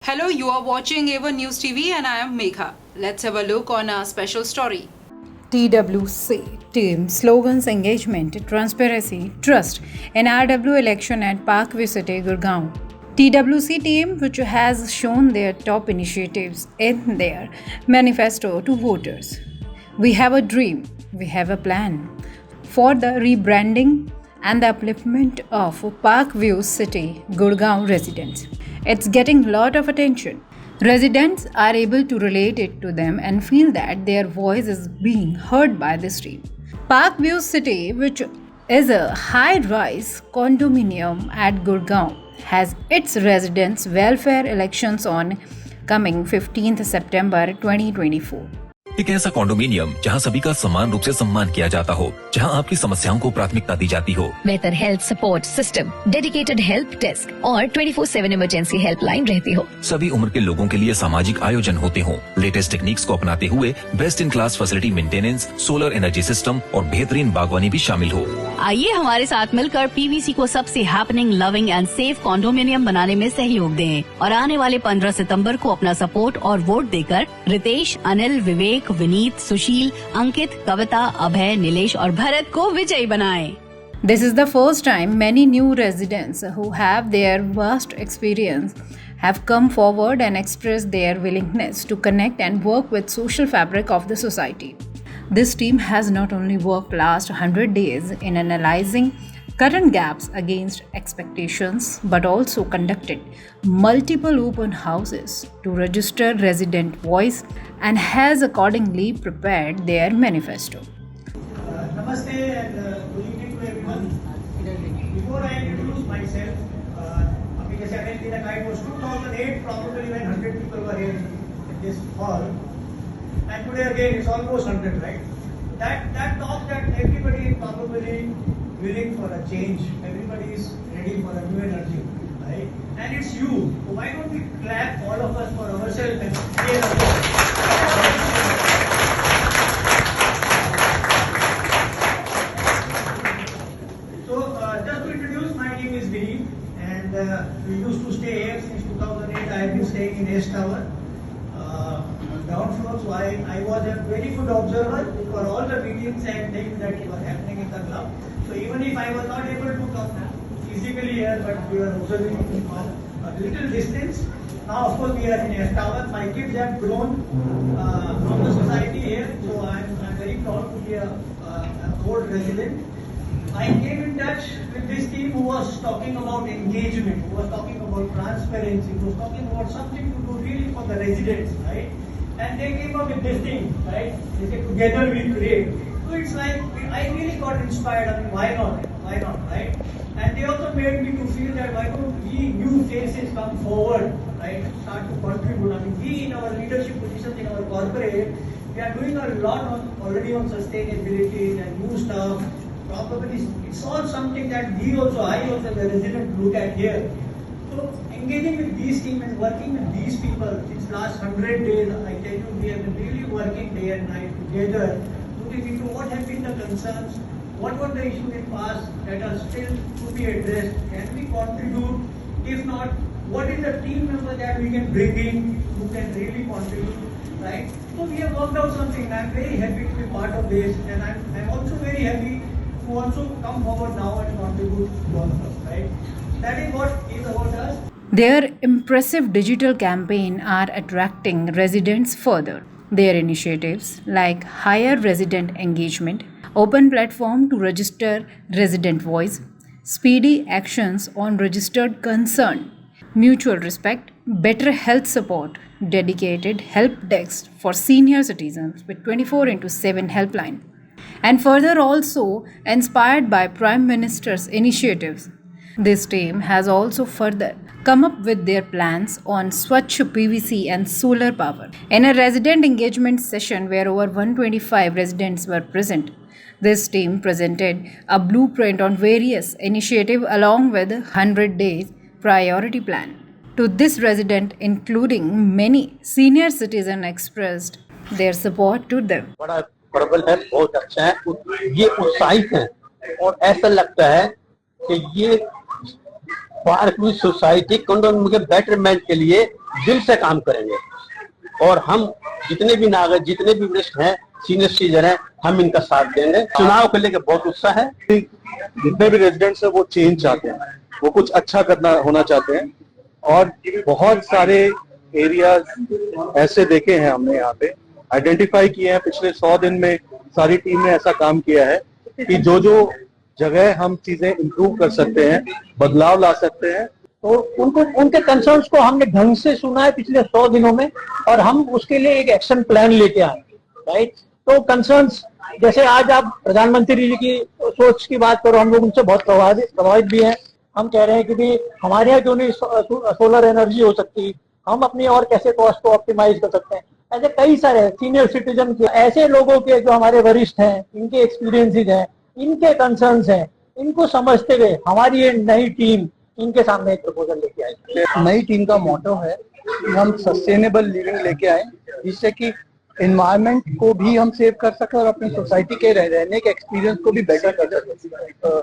Hello, you are watching Ava News TV and I am Megha. Let's have a look on our special story. TWC team slogans engagement, transparency, trust in RW election at Parkview City, Gurgaon. TWC team, which has shown their top initiatives in their manifesto to voters. We have a dream, we have a plan for the rebranding and the upliftment of Parkview City, Gurgaon residents. It's getting a lot of attention. Residents are able to relate it to them and feel that their voice is being heard by this team. Parkview City, which is a high-rise condominium at Gurgaon, has its residents' welfare elections on coming 15th September 2024. एक ऐसा condominium जहां सभी का समान रूप से सम्मान किया जाता हो, जहां आपकी समस्याओं को प्राथमिकता दी जाती हो। बेहतर health support system, dedicated help desk और 24/7 इमरजेंसी हेल्पलाइन रहती हो। सभी उम्र के लोगों के लिए सामाजिक आयोजन होते हों। लेटेस्ट टेक्निक्स को अपनाते हुए best in class facility maintenance, solar energy system और बेहतरीन बागवानी भी शामिल हो। आइए हमारे साथ मिलकर पीवीसी को सबसे happening, loving and safe condominium बनाने में सहयोग दें और आने वाले 15 सितंबर को अपना सपोर्ट और वोट देकर रितेश, अनिल, विवेक, विनीत, सुशील, अंकित, कविता, अभय, नीलेश और भरत को विजयी बनाएं। This is the first time many new residents who have their vast experience have come forward and expressed their willingness to connect and work with social fabric of the society. This team has not only worked last 100 days in analyzing current gaps against expectations but also conducted multiple open houses to register resident voice and has accordingly prepared their manifesto. Namaste and good evening to everyone. Before I introduce myself, because again the night was 2008, probably when 100 people were here in this hall, and today again it's almost 100, right? That talks that everybody is probably willing for a change. Everybody is ready for a new energy, right? And it's you. So why don't we clap all of us for ourselves and create a just to introduce, my name is Vineet, and we used to stay here since 2008. I have been staying in S Tower, ground floor. So I was a very good observer for all the meetings and things that were happening in the club. So even if I was not able to come physically here, but we were observing from a little distance. Now, of course, we are in S Tower. My kids have grown from the society here, so I'm very proud to be a old resident. I came in touch with this team who was talking about engagement, who was talking about transparency, who was talking about something to do really for the residents, right? And they came up with this thing, right? They said, together we create. So it's like, I really got inspired. I mean, why not? Why not, right? And they also made me to feel that why don't we new faces come forward, right? Start to contribute. I mean, we in our leadership positions in our corporate, we are doing a lot already on sustainability and new stuff. Probably it's all something that I also as a resident look at here. So engaging with these teams and working with these people since last 100 days, I tell you, we have been really working day and night together, looking into what have been the concerns, what were the issues in past that are still to be addressed, can we contribute, if not, what is the team member that we can bring in who can really contribute, right? So we have worked out something, and I'm very happy to be part of this, and I'm also very happy to also come forward now and contribute to all of us, right? That is what is about us. Their impressive digital campaign are attracting residents further. Their initiatives like higher resident engagement, open platform to register resident voice, speedy actions on registered concern, mutual respect, better health support, dedicated help desk for senior citizens with 24/7 helpline, and further also inspired by Prime Minister's initiatives. This team has also further come up with their plans on Swachh PVC and solar power. In a resident engagement session where over 125 residents were present, this team presented a blueprint on various initiatives along with a 100 days priority plan. To this resident, including many senior citizens, expressed their support to them. बड़ा प्रबल है, बहुत अच्छा है, ये उत्साहित है और ऐसा लगता है कि ये पार्क विद सोसाइटी कंडोमिनियम के बेटरमेंट के लिए दिल से काम करेंगे और हम जितने भी नागरिक, जितने भी वरिष्ठ हैं, सीनियर सिटीजन हैं, हम इनका साथ देंगे। चुनाव को लेकर बहुत उत्साह है। जितने भी रेजिडेंट्स हैं वो चेंज चाहते हैं, वो कुछ अच्छा करना होना चाहते हैं और बहुत सारे एरियाज ऐसे देखे हैं हमने यहाँ पे आइडेंटिफाई किए हैं। पिछले 100 दिन में सारी टीम ने ऐसा काम किया है कि जो जो जगह हम चीजें इम्प्रूव कर सकते हैं, बदलाव ला सकते हैं। तो उनको, उनके कंसर्न्स को हमने ढंग से सुना है पिछले 100 दिनों में और हम उसके लिए एक एक्शन प्लान लेके आए, राइट। तो कंसर्न्स जैसे आज आप प्रधानमंत्री जी की सोच की बात करो, हम लोग उनसे बहुत प्रभावित भी हैं। हम कह रहे हैं कि भी हमारे यहाँ क्यों नहीं सोलर एनर्जी हो सकती, हम अपनी और कैसे कॉस्ट को ऑप्टिमाइज कर सकते हैं। ऐसे कई सारे सीनियर सिटीजन के, ऐसे लोगों के जो हमारे वरिष्ठ हैं, इनके एक्सपीरियंसेस हैं, इनके कंसर्न्स हैं, इनको समझते हुए हमारी ये नई टीम इनके सामने एक प्रपोजल लेके आई। नई टीम का मोटो है कि हम सस्टेनेबल लिविंग लेके आए, जिससे कि एनवायरनमेंट को भी हम सेव कर सके और अपनी सोसाइटी के रहने के एक्सपीरियंस को भी बेटर कर सके,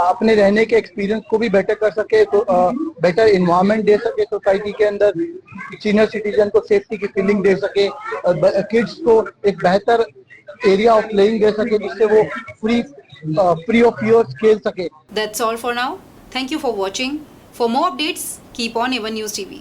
अपने रहने के एक्सपीरियंस को भी बेटर कर सके, तो बेटर एनवायरनमेंट दे सके सोसाइटी के अंदर, सीनियर सिटीजन को सेफ्टी की फीलिंग दे सके, किड्स को एक बेहतर एरिया ऑफ प्लेइंग दे सके जिससे वो फ्री ऑफ फियर्स खेल सके। That's all for now. Thank you for watching. For more updates, keep on Even News TV.